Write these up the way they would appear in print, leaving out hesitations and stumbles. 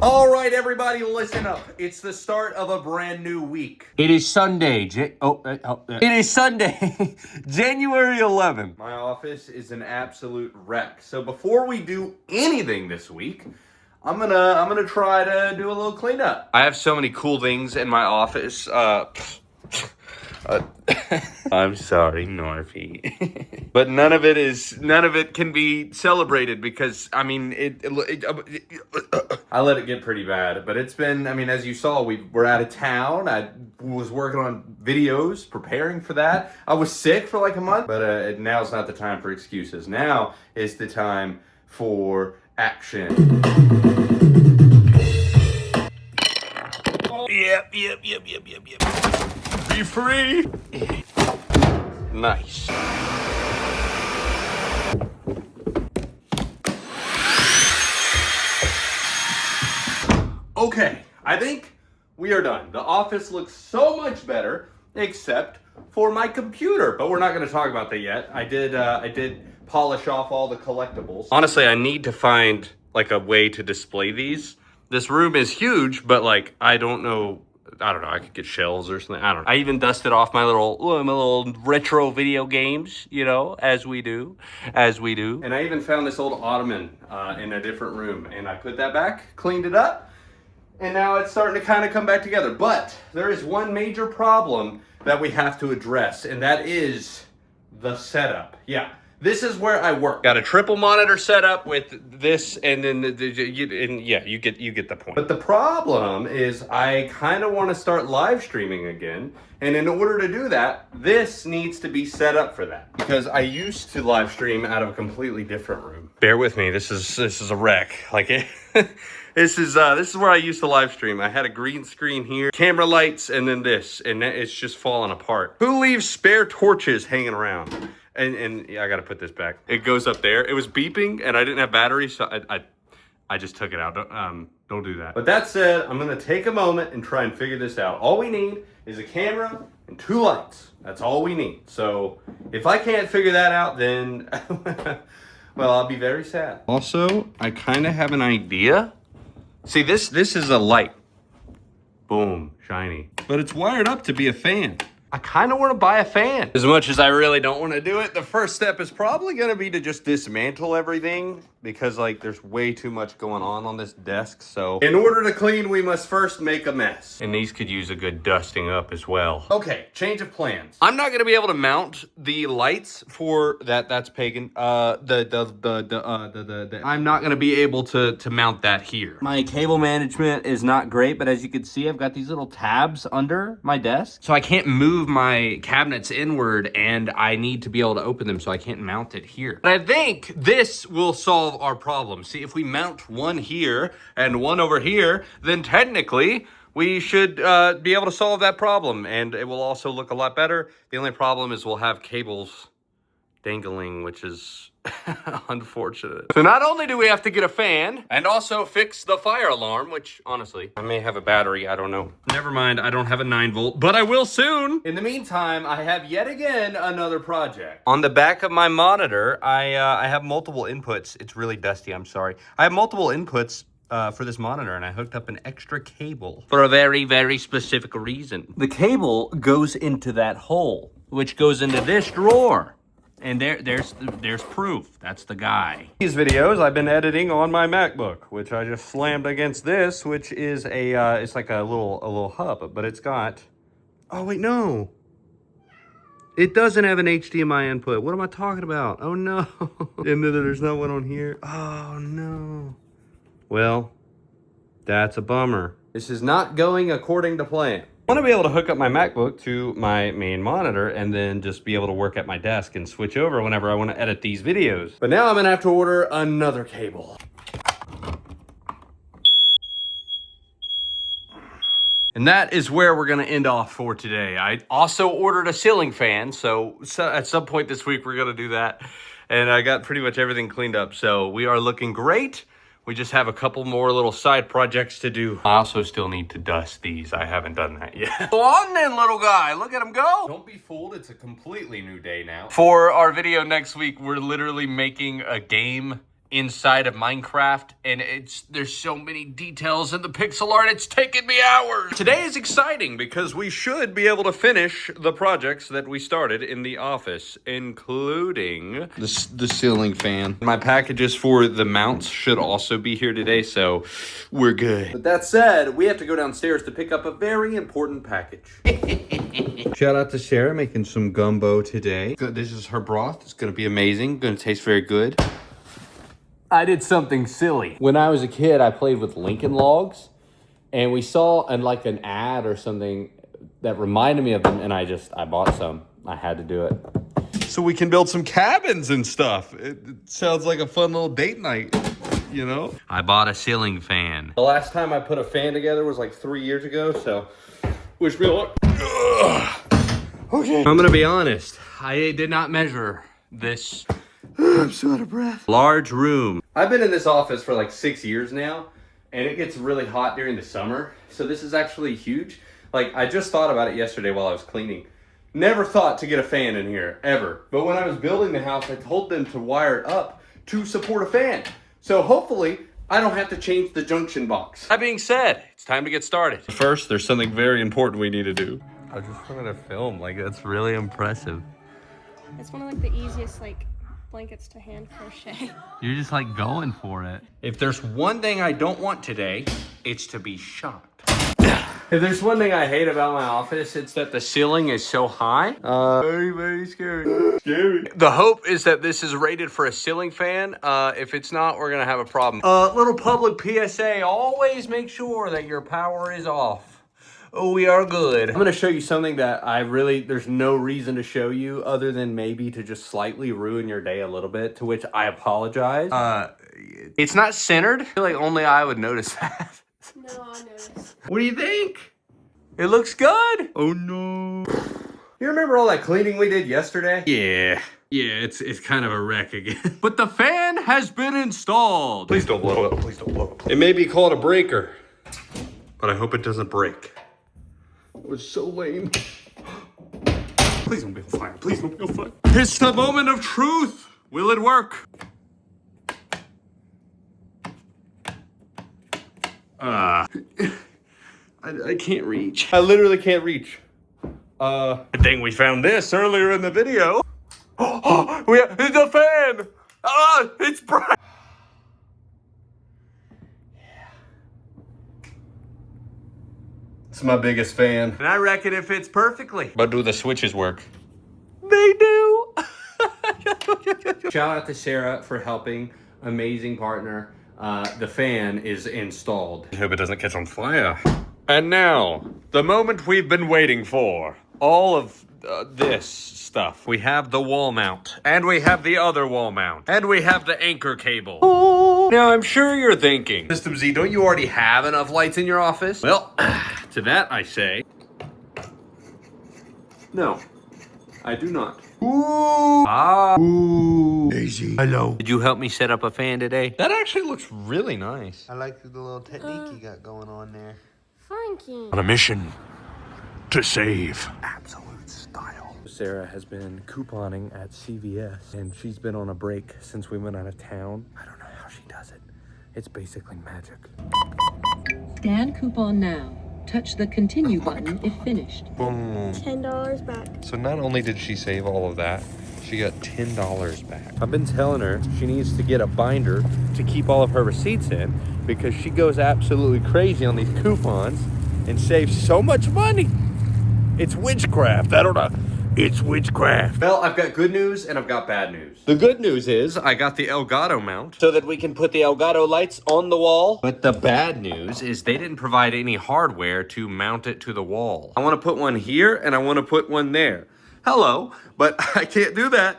All right, everybody, listen up. It's the start of a brand new week. It is Sunday. It is Sunday, January 11th. My office is an absolute wreck. So before we do anything this week, I'm gonna try to do a little cleanup. I have so many cool things in my office. I'm sorry, Norfie. But none of it can be celebrated because, I mean, I let it get pretty bad. But it's been, I mean, as you saw, we're out of town. I was working on videos, preparing for that. I was sick for like a month, but now's not the time for excuses. Now is the time for action. Yep. Be free. Nice. Okay, I think we are done. The office looks so much better, except for my computer. But we're not going to talk about that yet. I did polish off all the collectibles. Honestly, I need to find like a way to display these. This room is huge, but like I don't know, I could get shelves or something. I don't know. I even dusted off my little retro video games, you know, as we do. And I even found this old ottoman in a different room, and I put that back, cleaned it up, and now it's starting to kind of come back together. But there is one major problem that we have to address, and that is the setup. Yeah. This is where I work. Got a triple monitor setup with this, and then you get the point. But the problem is I kind of want to start live streaming again, and in order to do that, this needs to be set up for that because I used to live stream out of a completely different room. Bear with me. This is a wreck. Like it. This is where I used to live stream. I had a green screen here, camera lights, and then this, and it's just falling apart. Who leaves spare torches hanging around? And yeah, I gotta put this back. It goes up there. It was beeping, and I didn't have batteries, so I just took it out. Don't do that. But that said, I'm gonna take a moment and try and figure this out. All we need is a camera and 2 lights. That's all we need. So if I can't figure that out, then well, I'll be very sad. Also, I kind of have an idea. See, this is a light. Boom, shiny. But it's wired up to be a fan. I kind of want to buy a fan. As much as I really don't want to do it, the first step is probably going to be to just dismantle everything because like there's way too much going on this desk. So in order to clean, we must first make a mess. And these could use a good dusting up as well. Okay, change of plans. I'm not going to be able to mount the lights for that's pagan. I'm not going to be able to mount that here. My cable management is not great, but as you can see, I've got these little tabs under my desk. So I can't move my cabinets inward, and I need to be able to open them, so I can't mount it here. But I think this will solve our problem. See, if we mount one here and one over here, then technically we should be able to solve that problem, and it will also look a lot better. The only problem is we'll have cables dangling, which is unfortunate. So not only do we have to get a fan and also fix the fire alarm, which honestly, I may have a battery, I don't know. Never mind, I don't have a 9-volt, but I will soon. In the meantime, I have yet again another project. On the back of my monitor, I have multiple inputs. It's really dusty, I'm sorry. I have multiple inputs for this monitor, and I hooked up an extra cable for a very, very specific reason. The cable goes into that hole, which goes into this drawer. And there's proof. That's the guy. These videos I've been editing on my MacBook, which I just slammed against this, which is it's like a little hub, but it's got, oh wait, no. It doesn't have an HDMI input. What am I talking about? Oh no. And there's no one on here. Oh no. Well, that's a bummer. This is not going according to plan. I want to be able to hook up my MacBook to my main monitor and then just be able to work at my desk and switch over whenever I want to edit these videos. But now I'm going to have to order another cable. And that is where we're going to end off for today. I also ordered a ceiling fan, so at some point this week we're going to do that. And I got pretty much everything cleaned up, so we are looking great. We just have a couple more little side projects to do. I also still need to dust these. I haven't done that yet. Go on then, little guy. Look at him go. Don't be fooled. It's a completely new day now. For our video next week, we're literally making a game inside of Minecraft, and there's so many details in the pixel art, it's taken me hours. Today is exciting because we should be able to finish the projects that we started in the office, including the ceiling fan. My packages for the mounts should also be here today, so we're good. But that said, we have to go downstairs to pick up a very important package. Shout out to Sarah making some gumbo today. This is her broth. It's gonna be amazing. Gonna taste very good. I did something silly. When I was a kid, I played with Lincoln Logs, and we saw an ad or something that reminded me of them, and I bought some. I had to do it. So we can build some cabins and stuff. It sounds like a fun little date night, you know? I bought a ceiling fan. The last time I put a fan together was like 3 years ago, so wish me luck. Okay. I'm gonna be honest. I did not measure this. I'm so out of breath. Large room. I've been in this office for like 6 years now, and it gets really hot during the summer. So this is actually huge. Like, I just thought about it yesterday while I was cleaning. Never thought to get a fan in here, ever. But when I was building the house, I told them to wire it up to support a fan. So hopefully, I don't have to change the junction box. That being said, it's time to get started. First, there's something very important we need to do. I just wanted to film. Like, that's really impressive. It's one of like the easiest blankets to hand crochet. You're just like going for it. If there's one thing I don't want today, it's to be shocked. If there's one thing I hate about my office, it's that the ceiling is so high. Very, very scary. Scary. The hope is that this is rated for a ceiling fan. If it's not, we're gonna have a problem. Little public PSA, always make sure that your power is off. Oh, we are good. I'm gonna show you something that there's no reason to show you other than maybe to just slightly ruin your day a little bit, to which I apologize. It's not centered. I feel like only I would notice that. No, I noticed. What do you think? It looks good. Oh no. You remember all that cleaning we did yesterday? Yeah, it's kind of a wreck again. But the fan has been installed. Please don't blow up, please don't blow up. It may be called a breaker, but I hope it doesn't break. It was so lame. Please don't be on fire, please don't be on fire. It's the moment of truth. Will it work? I can't reach. I literally can't reach. Good thing we found this earlier in the video. Oh, it's the fan. It's bright. It's my biggest fan. And I reckon it fits perfectly. But do the switches work? They do. Shout out to Sarah for helping. Amazing partner. The fan is installed. I hope it doesn't catch on fire. And now, the moment we've been waiting for. All of this stuff. We have the wall mount. And we have the other wall mount. And we have the anchor cable. Now, I'm sure you're thinking, SystemZee, don't you already have enough lights in your office? well, to that I say, No, I do not. Ooh. Daisy. Hello. Did you help me set up a fan today? That actually looks really nice. I like the little technique you got going on there. Frankie. On a mission to save. Absolute style. Sarah has been couponing at CVS, and she's been on a break since we went out of town. I don't know how she does it. It's basically magic. Scan coupon now. Touch the continue button if finished. Boom. $10 back. So not only did she save all of that, she got $10 back. I've been telling her she needs to get a binder to keep all of her receipts in because she goes absolutely crazy on these coupons and saves so much money. It's witchcraft. I don't know. It's witchcraft. Well, I've got good news and I've got bad news. The good news is I got the Elgato mount so that we can put the Elgato lights on the wall. But the bad news is they didn't provide any hardware to mount it to the wall. I want to put one here and I want to put one there. Hello, but I can't do that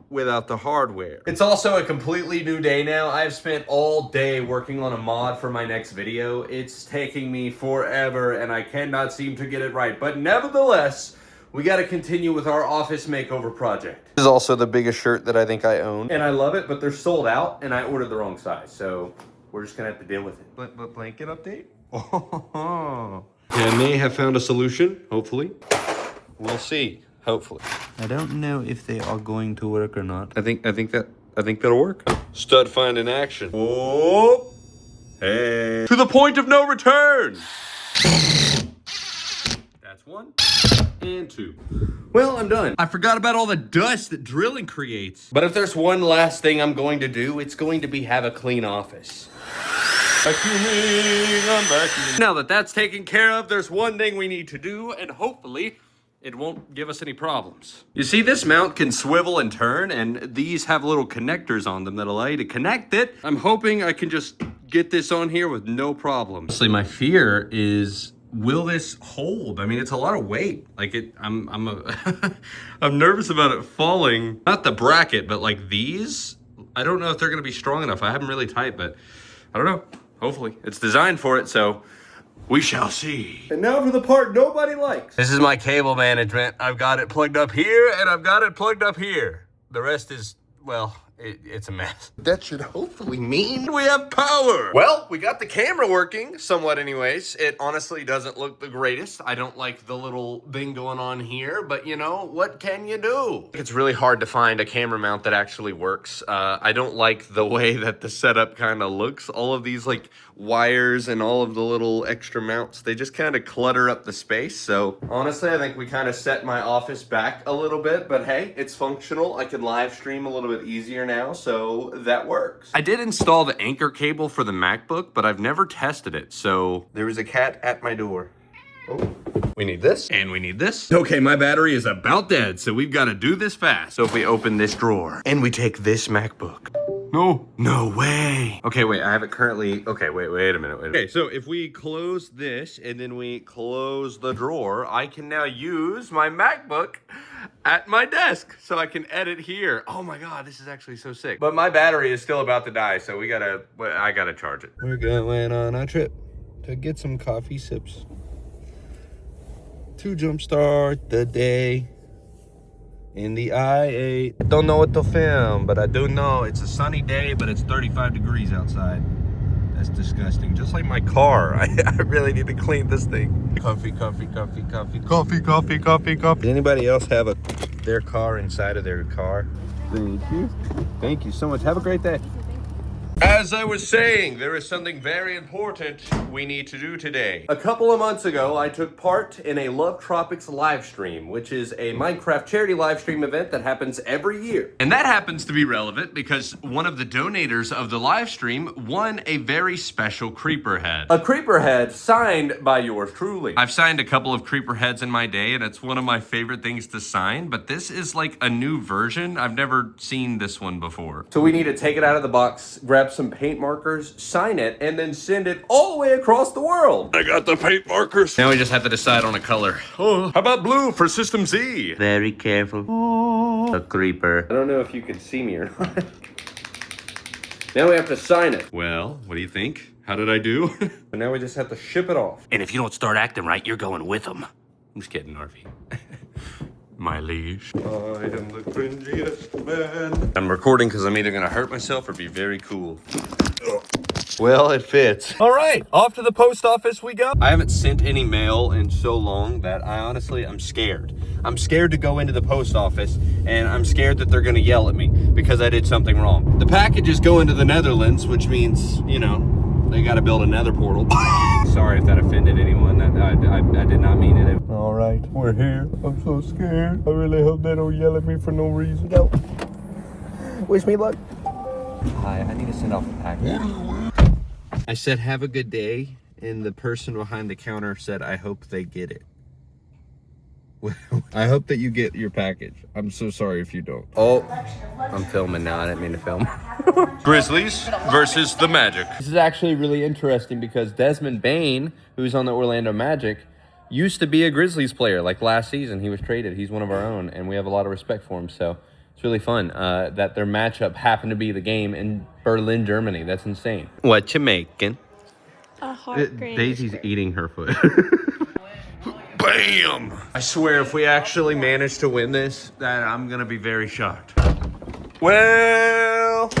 without the hardware. It's also a completely new day now. I've spent all day working on a mod for my next video. It's taking me forever and I cannot seem to get it right. But nevertheless, we got to continue with our office makeover project. This is also the biggest shirt that I think I own. And I love it, but they're sold out and I ordered the wrong size. So we're just gonna have to deal with it. But blanket update? Oh. Yeah, I may have found a solution, hopefully. We'll see, hopefully. I don't know if they are going to work or not. I think that I think that'll work. Stud find in action. Whoa. Hey. To the point of no return. That's one. And two. Well, I'm done. I forgot about all the dust that drilling creates. But if there's one last thing I'm going to do, it's going to be have a clean office. Now that that's taken care of, there's one thing we need to do, and hopefully it won't give us any problems. You see, this mount can swivel and turn, and these have little connectors on them that allow you to connect it. I'm hoping I can just get this on here with no problem. Honestly, my fear is, will this hold? I mean, it's a lot of weight. Like I'm nervous about it falling. Not the bracket, but like these. I don't know if they're gonna be strong enough. I have them really tight, but I don't know. Hopefully, it's designed for it, so we shall see. And now for the part nobody likes. This is my cable management. I've got it plugged up here, and I've got it plugged up here. The rest is, well, it's a mess. That should hopefully mean We have power. Well, we got the camera working, somewhat anyways. It honestly doesn't look the greatest. I don't like the little thing going on here, but you know, what can you do? It's really hard to find a camera mount that actually works. I don't like the way that the setup kind of looks. All of these like wires and all of the little extra mounts, they just kind of clutter up the space. So honestly, I think we kind of set my office back a little bit, but hey, it's functional. I can live stream a little bit easier now, so that works. I did install the anchor cable for the MacBook, but I've never tested it. So there is a cat at my door. Oh, we need this and we need this. Okay, my battery is about dead, so we've got to do this fast. So if we open this drawer and we take this MacBook. No way. Okay, wait, I have it currently. Okay, wait a minute. Okay, so if we close this and then we close the drawer, I can now use my MacBook at my desk so I can edit here. Oh my God, this is actually so sick. But my battery is still about to die, so I gotta charge it. We're going on a trip to get some coffee sips to jumpstart the day in the I-8. I don't know what to film, but I do know it's a sunny day, but it's 35 degrees outside. That's disgusting. Just like my car. I really need to clean this thing. Coffee. Does anybody else have their car inside of their car? Thank you. Thank you so much. Have a great day. As I was saying, there is something very important we need to do today. A couple of months ago, I took part in a Love Tropics live stream, which is a Minecraft charity live stream event that happens every year. And that happens to be relevant because one of the donators of the live stream won a very special creeper head. A creeper head signed by yours truly. I've signed a couple of creeper heads in my day, and it's one of my favorite things to sign, but this is like a new version. I've never seen this one before. So we need to take it out of the box, grab some paint markers, sign it, and then send it all the way across the world. I got the paint markers. Now we just have to decide on a color. Oh, how about blue for SystemZee? Very careful. Oh. A creeper. I don't know if you can see me or not. Now we have to sign it. Well, what do you think? How did I do? And now we just have to ship it off. And if you don't start acting right, you're going with them. I'm just kidding, Narvi. My liege. I am the cringiest man. I'm recording because I'm either going to hurt myself or be very cool. Well, it fits. All right, off to the post office we go. I haven't sent any mail in so long that I'm scared. I'm scared to go into the post office, and I'm scared that they're going to yell at me because I did something wrong. The packages go into the Netherlands, which means, you know, they got to build a nether portal. Sorry if that offended anyone. I did not mean it. All right, we're here. I'm so scared. I really hope they don't yell at me for no reason. Go. Wish me luck. Hi, I need to send off a package. I said, have a good day, and the person behind the counter said, I hope they get it. I hope that you get your package. I'm so sorry if you don't. Oh, I'm filming now. I didn't mean to film. Grizzlies versus the Magic. This is actually really interesting because Desmond Bain, who's on the Orlando Magic, used to be a Grizzlies player. Like last season, he was traded. He's one of our own, and we have a lot of respect for him. So it's really fun that their matchup happened to be the game in Berlin, Germany. That's insane. What you making? A hard grain. Daisy's eating her foot. Bam! I swear, if we actually manage to win this, that I'm gonna be very shocked. Well,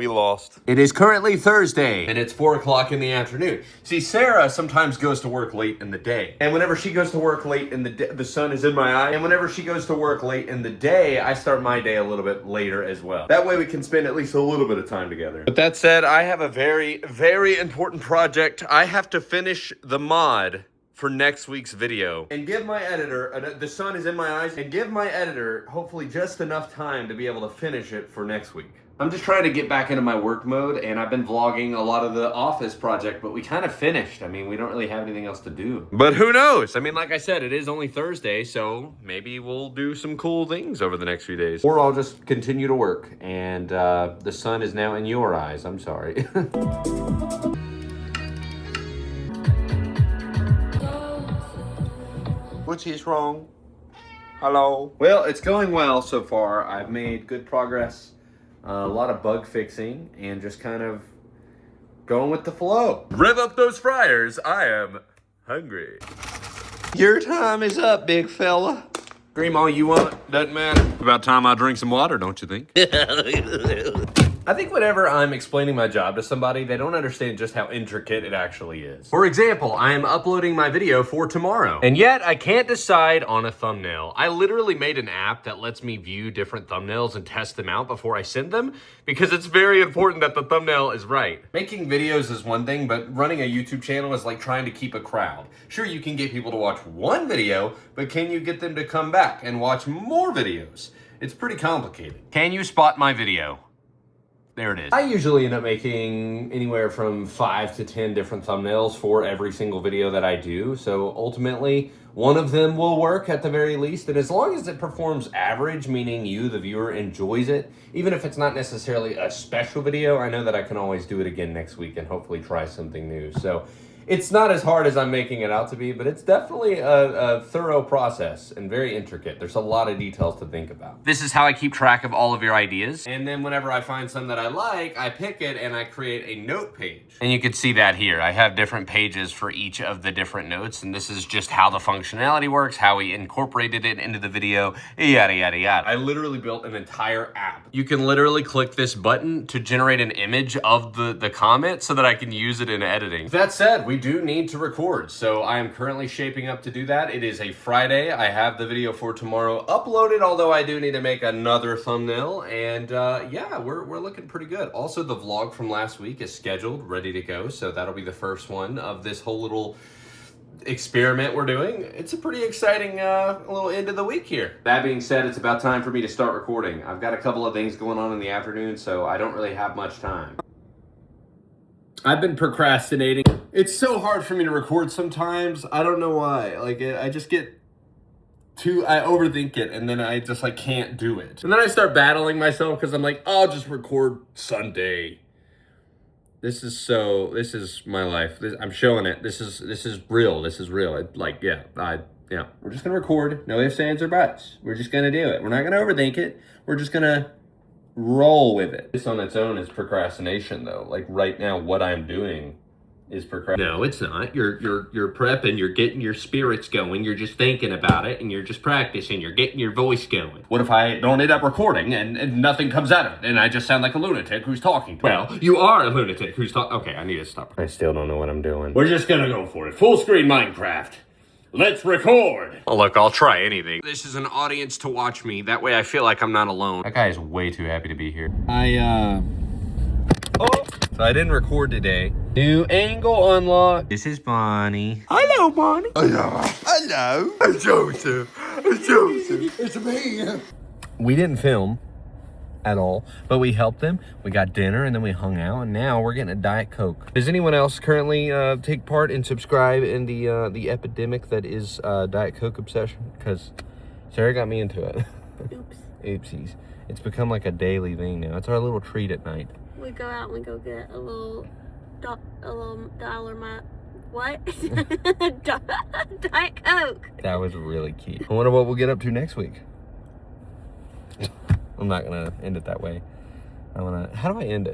We lost. It is currently Thursday, and it's 4 o'clock in the afternoon. See, Sarah sometimes goes to work late in the day. And whenever she goes to work late in the day, the sun is in my eye. And whenever she goes to work late in the day, I start my day a little bit later as well. That way we can spend at least a little bit of time together. But that said, I have a very, very important project. I have to finish the mod for next week's video. And give my editor, the sun is in my eyes, and give my editor hopefully just enough time to be able to finish it for next week. I'm just trying to get back into my work mode, and I've been vlogging a lot of the office project, but we kind of finished. I mean, we don't really have anything else to do. But who knows? I mean, like I said, it is only Thursday, so maybe we'll do some cool things over the next few days. Or I'll just continue to work, and the sun is now in your eyes. I'm sorry. Which is wrong? Hello? Well, it's going well so far. I've made good progress. A lot of bug fixing and just kind of going with the flow. Rev up those fryers. I am hungry. Your time is up, big fella. Scream all you want, doesn't matter. About time I drink some water, don't you think? I think whenever I'm explaining my job to somebody, they don't understand just how intricate it actually is. For example, I am uploading my video for tomorrow, and yet I can't decide on a thumbnail. I literally made an app that lets me view different thumbnails and test them out before I send them, because it's very important that the thumbnail is right. Making videos is one thing, but running a YouTube channel is like trying to keep a crowd. Sure, you can get people to watch one video, but can you get them to come back and watch more videos? It's pretty complicated. Can you spot my video? There it is. I usually end up making anywhere from 5 to 10 different thumbnails for every single video that I do. So ultimately, one of them will work at the very least. And as long as it performs average, meaning you, the viewer, enjoys it, even if it's not necessarily a special video, I know that I can always do it again next week and hopefully try something new. So it's not as hard as I'm making it out to be, but it's definitely a thorough process and very intricate. There's a lot of details to think about. This is how I keep track of all of your ideas. And then whenever I find some that I like, I pick it and I create a note page. And you can see that here. I have different pages for each of the different notes, and this is just how the functionality works, how we incorporated it into the video, yada, yada, yada. I literally built an entire app. You can literally click this button to generate an image of the comment so that I can use it in editing. That said, we do need to record, so I am currently shaping up to do that. It is a Friday. I have the video for tomorrow uploaded, although I do need to make another thumbnail, and yeah, we're looking pretty good. Also, the vlog from last week is scheduled, ready to go, so that'll be the first one of this whole little experiment we're doing. It's a pretty exciting little end of the week here. That being said, it's about time for me to start recording. I've got a couple of things going on in the afternoon, so I don't really have much time. I've been procrastinating. It's so hard for me to record sometimes. I don't know why. Like, I just get I overthink it, and then I just, like, can't do it. And then I start battling myself because I'm like, oh, I'll just record Sunday. This is my life. I'm showing it. This is real. This is real. Yeah, we're just gonna record. No ifs, ands, or buts. We're just gonna do it. We're not gonna overthink it. We're just gonna roll with it. This on its own is procrastination, though. Like right now, what I'm doing is procrastination. No, it's not. You're prepping. You're getting your spirits going. You're just thinking about it, and you're just practicing. You're getting your voice going. What if I don't end up recording and nothing comes out of it, and I just sound like a lunatic who's talking? Well, you are a lunatic who's talking. Okay, I need to stop. I still don't know what I'm doing. We're just gonna go for it. Full screen Minecraft. Let's record. Oh, look, I'll try anything. This is an audience to watch me. That way I feel like I'm not alone. That guy is way too happy to be here. So I didn't record today. New angle unlock. This is Bonnie. Hello, Bonnie. Hello. It's Joseph. It's Joseph. It's me. We didn't film at all, but we helped them. We got dinner and then we hung out, and now we're getting a Diet Coke. Does anyone else currently take part and subscribe in the epidemic that is Diet Coke obsession? Because Sarah got me into it. Oops. Oopsies. It's become like a daily thing now. It's our little treat at night. We go out and we go get a little dollar what? Diet Coke. That was really cute. I wonder what we'll get up to next week. I'm not gonna end it that way. How do I end it?